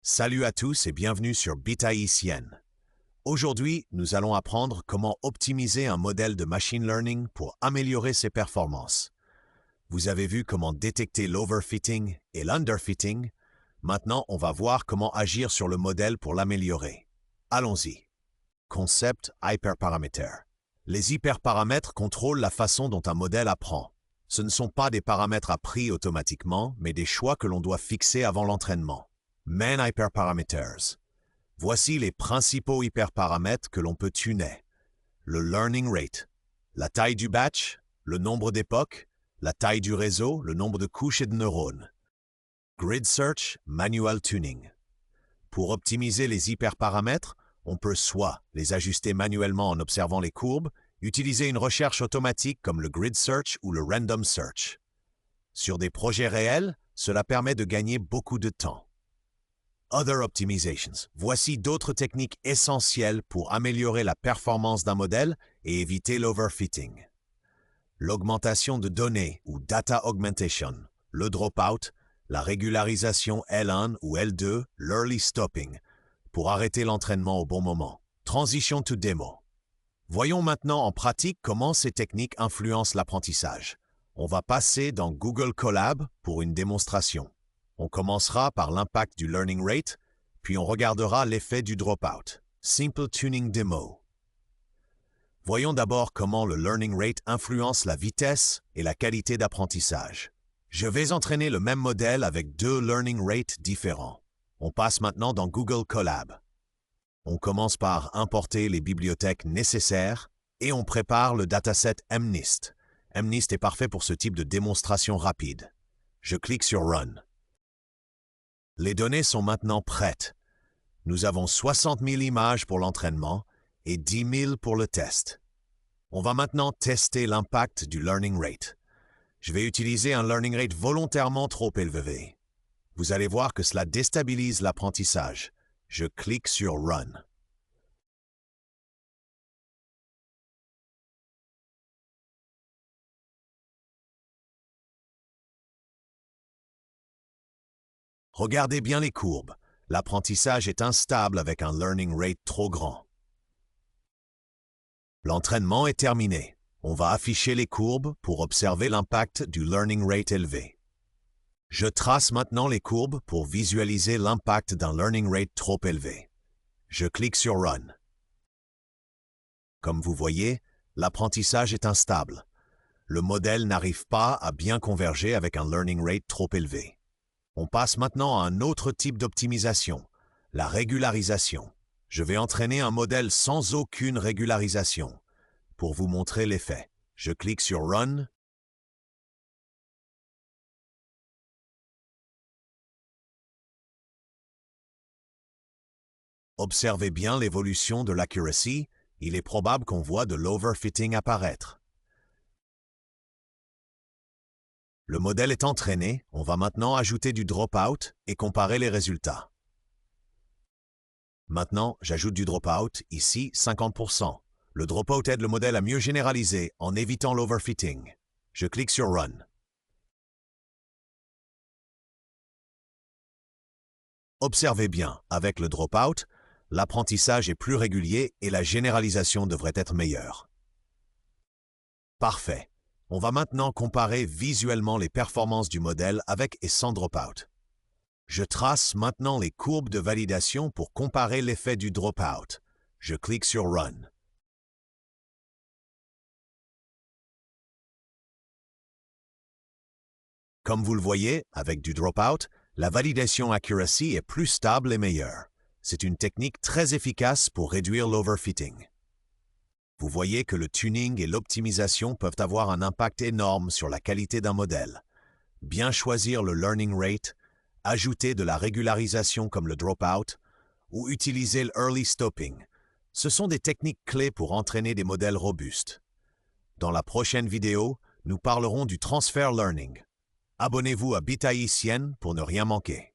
Salut à tous et bienvenue sur Bit Haïtienne. Aujourd'hui, nous allons apprendre comment optimiser un modèle de machine learning pour améliorer ses performances. Vous avez vu comment détecter l'overfitting et l'underfitting. Maintenant, on va voir comment agir sur le modèle pour l'améliorer. Allons-y. Concept hyperparameter. Les hyperparamètres contrôlent la façon dont un modèle apprend. Ce ne sont pas des paramètres appris automatiquement, mais des choix que l'on doit fixer avant l'entraînement. Main hyperparameters. Voici les principaux hyperparamètres que l'on peut tuner. Le learning rate, la taille du batch, le nombre d'époques, la taille du réseau, le nombre de couches et de neurones. Grid search, manual tuning. Pour optimiser les hyperparamètres, on peut soit les ajuster manuellement en observant les courbes, utiliser une recherche automatique comme le grid search ou le random search. Sur des projets réels, cela permet de gagner beaucoup de temps. Other optimizations. Voici d'autres techniques essentielles pour améliorer la performance d'un modèle et éviter l'overfitting. L'augmentation de données ou data augmentation, le dropout, la régularisation L1 ou L2, l'early stopping, pour arrêter l'entraînement au bon moment. Transition to demo. Voyons maintenant en pratique comment ces techniques influencent l'apprentissage. On va passer dans Google Colab pour une démonstration. On commencera par l'impact du learning rate, puis on regardera l'effet du dropout. Simple Tuning Demo. Voyons d'abord comment le learning rate influence la vitesse et la qualité d'apprentissage. Je vais entraîner le même modèle avec deux learning rates différents. On passe maintenant dans Google Colab. On commence par importer les bibliothèques nécessaires et on prépare le dataset MNIST. MNIST est parfait pour ce type de démonstration rapide. Je clique sur Run. Les données sont maintenant prêtes. Nous avons 60 000 images pour l'entraînement et 10 000 pour le test. On va maintenant tester l'impact du learning rate. Je vais utiliser un learning rate volontairement trop élevé. Vous allez voir que cela déstabilise l'apprentissage. Je clique sur Run. Regardez bien les courbes. L'apprentissage est instable avec un learning rate trop grand. L'entraînement est terminé. On va afficher les courbes pour observer l'impact du learning rate élevé. Je trace maintenant les courbes pour visualiser l'impact d'un learning rate trop élevé. Je clique sur Run. Comme vous voyez, l'apprentissage est instable. Le modèle n'arrive pas à bien converger avec un learning rate trop élevé. On passe maintenant à un autre type d'optimisation, la régularisation. Je vais entraîner un modèle sans aucune régularisation. Pour vous montrer l'effet, je clique sur Run. Observez bien l'évolution de l'accuracy. Il est probable qu'on voit de l'overfitting apparaître. Le modèle est entraîné, on va maintenant ajouter du dropout et comparer les résultats. Maintenant, j'ajoute du dropout, ici 50%. Le dropout aide le modèle à mieux généraliser en évitant l'overfitting. Je clique sur Run. Observez bien, avec le dropout, l'apprentissage est plus régulier et la généralisation devrait être meilleure. Parfait. On va maintenant comparer visuellement les performances du modèle avec et sans dropout. Je trace maintenant les courbes de validation pour comparer l'effet du dropout. Je clique sur Run. Comme vous le voyez, avec du dropout, la validation accuracy est plus stable et meilleure. C'est une technique très efficace pour réduire l'overfitting. Vous voyez que le tuning et l'optimisation peuvent avoir un impact énorme sur la qualité d'un modèle. Bien choisir le learning rate, ajouter de la régularisation comme le dropout ou utiliser le early stopping. Ce sont des techniques clés pour entraîner des modèles robustes. Dans la prochaine vidéo, nous parlerons du transfer learning. Abonnez-vous à Bit Haïtienne pour ne rien manquer.